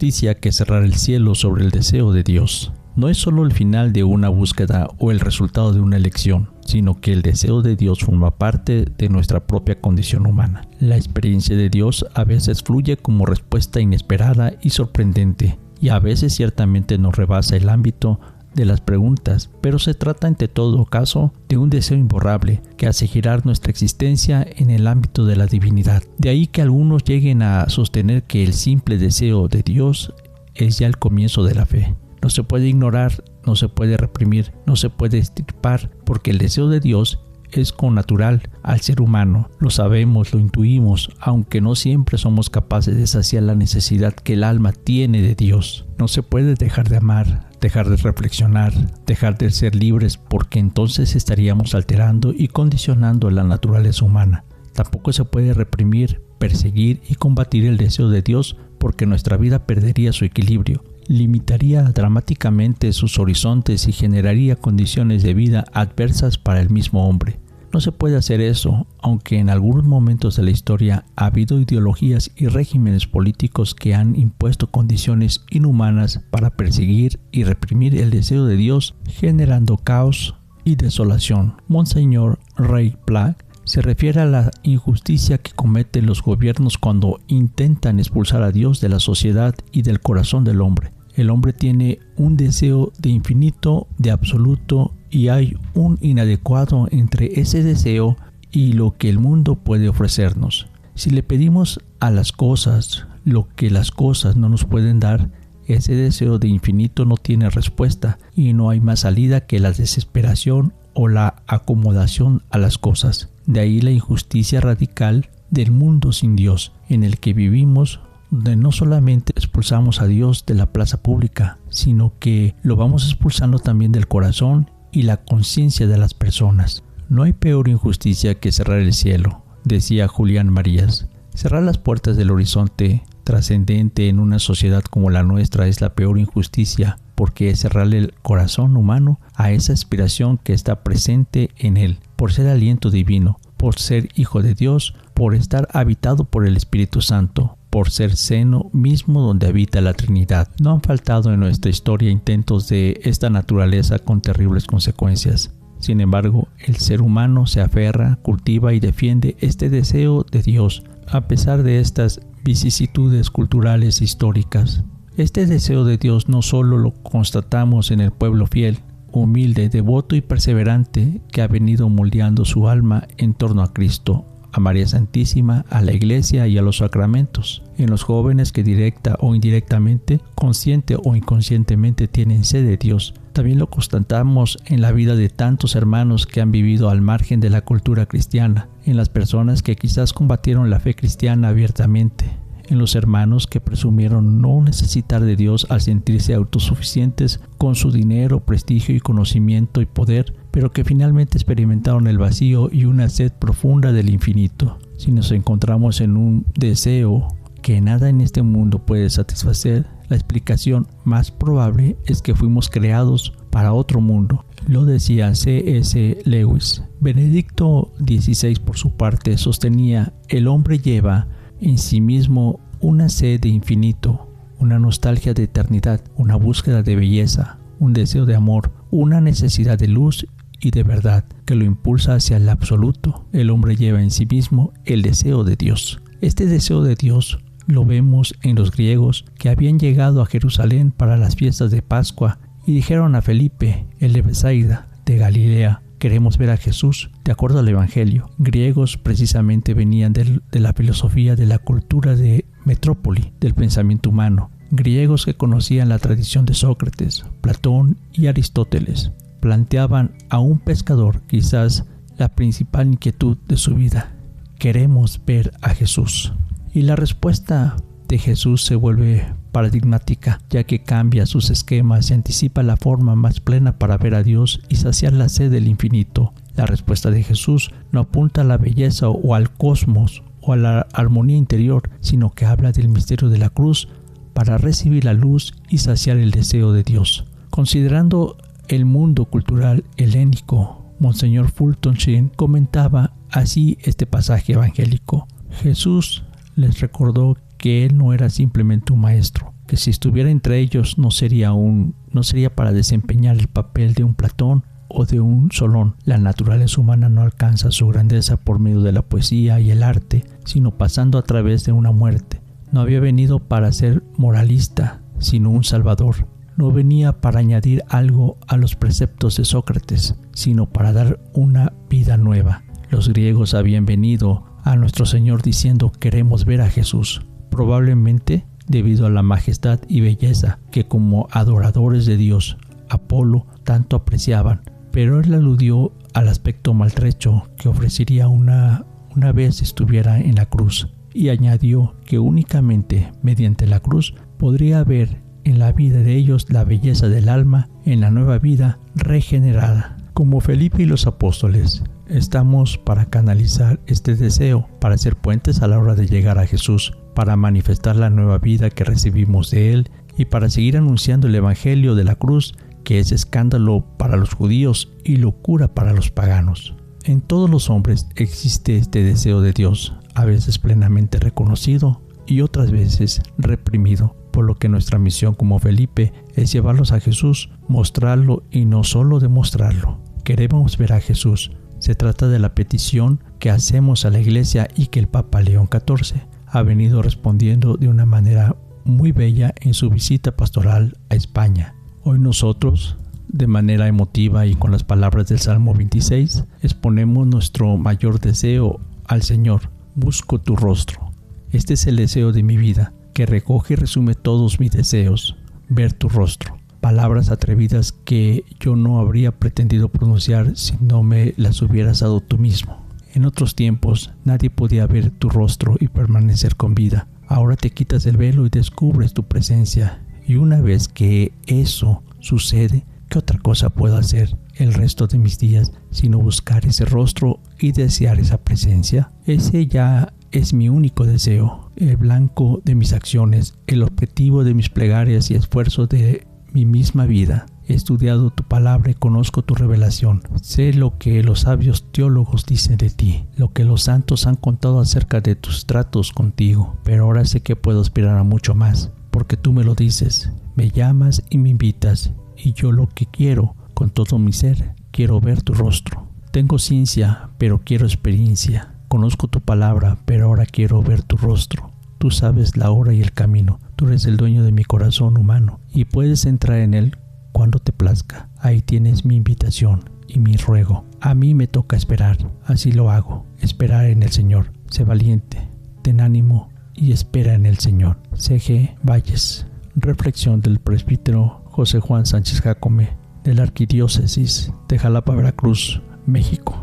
injusticia que cerrar el cielo sobre el deseo de Dios. No es solo el final de una búsqueda o el resultado de una elección, sino que el deseo de Dios forma parte de nuestra propia condición humana. La experiencia de Dios a veces fluye como respuesta inesperada y sorprendente, y a veces ciertamente nos rebasa el ámbito de las preguntas, pero se trata en todo caso de un deseo imborrable que hace girar nuestra existencia en el ámbito de la divinidad. De ahí que algunos lleguen a sostener que el simple deseo de Dios es ya el comienzo de la fe. No se puede ignorar, no se puede reprimir, no se puede extirpar, porque el deseo de Dios es connatural al ser humano. Lo sabemos, lo intuimos, aunque no siempre somos capaces de saciar la necesidad que el alma tiene de Dios. No se puede dejar de amar, dejar de reflexionar, dejar de ser libres, porque entonces estaríamos alterando y condicionando la naturaleza humana. Tampoco se puede reprimir, perseguir y combatir el deseo de Dios, porque nuestra vida perdería su equilibrio, limitaría dramáticamente sus horizontes y generaría condiciones de vida adversas para el mismo hombre. No se puede hacer eso, aunque en algunos momentos de la historia ha habido ideologías y regímenes políticos que han impuesto condiciones inhumanas para perseguir y reprimir el deseo de Dios, generando caos y desolación. Monseñor Ray Plague se refiere a la injusticia que cometen los gobiernos cuando intentan expulsar a Dios de la sociedad y del corazón del hombre. El hombre tiene un deseo de infinito, de absoluto, y hay un inadecuado entre ese deseo y lo que el mundo puede ofrecernos. Si le pedimos a las cosas lo que las cosas no nos pueden dar, ese deseo de infinito no tiene respuesta y no hay más salida que la desesperación o la acomodación a las cosas. De ahí la injusticia radical del mundo sin Dios, en el que vivimos, donde no solamente expulsamos a Dios de la plaza pública, sino que lo vamos expulsando también del corazón y la conciencia de las personas. No hay peor injusticia que cerrar el cielo, decía Julián Marías. Cerrar las puertas del horizonte trascendente en una sociedad como la nuestra es la peor injusticia, porque es cerrarle el corazón humano a esa aspiración que está presente en él, por ser aliento divino, por ser hijo de Dios, por estar habitado por el Espíritu Santo, por ser seno mismo donde habita la Trinidad. No han faltado en nuestra historia intentos de esta naturaleza con terribles consecuencias. Sin embargo, el ser humano se aferra, cultiva y defiende este deseo de Dios, a pesar de estas vicisitudes culturales e históricas. Este deseo de Dios no solo lo constatamos en el pueblo fiel, humilde, devoto y perseverante que ha venido moldeando su alma en torno a Cristo, a María Santísima, a la Iglesia y a los sacramentos, en los jóvenes que directa o indirectamente, consciente o inconscientemente tienen sed de Dios. También lo constatamos en la vida de tantos hermanos que han vivido al margen de la cultura cristiana, en las personas que quizás combatieron la fe cristiana abiertamente, en los hermanos que presumieron no necesitar de Dios al sentirse autosuficientes con su dinero, prestigio y conocimiento y poder, pero que finalmente experimentaron el vacío y una sed profunda del infinito. Si nos encontramos en un deseo que nada en este mundo puede satisfacer, la explicación más probable es que fuimos creados para otro mundo. Lo decía C.S. Lewis. Benedicto XVI, por su parte, sostenía: el hombre lleva en sí mismo una sed de infinito, una nostalgia de eternidad, una búsqueda de belleza, un deseo de amor, una necesidad de luz y de verdad que lo impulsa hacia el absoluto. El hombre lleva en sí mismo el deseo de Dios. Este deseo de Dios lo vemos en los griegos que habían llegado a Jerusalén para las fiestas de Pascua y dijeron a Felipe, el de Betsaida, de Galilea: queremos ver a Jesús. De acuerdo al Evangelio, griegos precisamente venían de la filosofía de la cultura de metrópoli, del pensamiento humano. Griegos que conocían la tradición de Sócrates, Platón y Aristóteles. Planteaban a un pescador quizás la principal inquietud de su vida: queremos ver a Jesús. Y la respuesta de Jesús se vuelve paradigmática, ya que cambia sus esquemas y anticipa la forma más plena para ver a Dios y saciar la sed del infinito. La respuesta de Jesús no apunta a la belleza o al cosmos o a la armonía interior, sino que habla del misterio de la cruz para recibir la luz y saciar el deseo de Dios. Considerando el mundo cultural helénico, Monseñor Fulton Sheen comentaba así este pasaje evangélico: Jesús les recordó que Él no era simplemente un maestro, porque si estuviera entre ellos no sería para desempeñar el papel de un Platón o de un Solón. La naturaleza humana no alcanza su grandeza por medio de la poesía y el arte, sino pasando a través de una muerte. No había venido para ser moralista, sino un salvador. No venía para añadir algo a los preceptos de Sócrates, sino para dar una vida nueva. Los griegos habían venido a nuestro Señor diciendo: queremos ver a Jesús, probablemente debido a la majestad y belleza que como adoradores de Dios, Apolo tanto apreciaban, pero él aludió al aspecto maltrecho que ofrecería una vez estuviera en la cruz, y añadió que únicamente mediante la cruz podría ver en la vida de ellos la belleza del alma en la nueva vida regenerada. Como Felipe y los apóstoles, estamos para canalizar este deseo, para ser puentes a la hora de llegar a Jesús, para manifestar la nueva vida que recibimos de Él y para seguir anunciando el Evangelio de la cruz, que es escándalo para los judíos y locura para los paganos. En todos los hombres existe este deseo de Dios, a veces plenamente reconocido y otras veces reprimido, por lo que nuestra misión como Felipe es llevarlos a Jesús, mostrarlo y no solo demostrarlo. Queremos ver a Jesús. Se trata de la petición que hacemos a la Iglesia y que el Papa León XIV ha venido respondiendo de una manera muy bella en su visita pastoral a España. Hoy nosotros, de manera emotiva y con las palabras del Salmo 26, exponemos nuestro mayor deseo al Señor: busco tu rostro. Este es el deseo de mi vida, que recoge y resume todos mis deseos: ver tu rostro. Palabras atrevidas que yo no habría pretendido pronunciar si no me las hubieras dado tú mismo. En otros tiempos nadie podía ver tu rostro y permanecer con vida. Ahora te quitas el velo y descubres tu presencia. Y una vez que eso sucede, ¿qué otra cosa puedo hacer el resto de mis días sino buscar ese rostro y desear esa presencia? Ese ya es mi único deseo, el blanco de mis acciones, el objetivo de mis plegarias y esfuerzos de mi misma vida. He estudiado tu palabra y conozco tu revelación. Sé lo que los sabios teólogos dicen de ti, lo que los santos han contado acerca de tus tratos contigo, pero ahora sé que puedo aspirar a mucho más, porque tú me lo dices, me llamas y me invitas, y yo lo que quiero con todo mi ser, quiero ver tu rostro. Tengo ciencia, pero quiero experiencia. Conozco tu palabra, pero ahora quiero ver tu rostro. Tú sabes la hora y el camino. Tú eres el dueño de mi corazón humano y puedes entrar en él cuando te plazca. Ahí tienes mi invitación y mi ruego. A mí me toca esperar. Así lo hago. Esperar en el Señor. Sé valiente, ten ánimo y espera en el Señor. C.G. Valles. Reflexión del presbítero José Juan Sánchez Jácome, de la Arquidiócesis de Jalapa, Veracruz, México.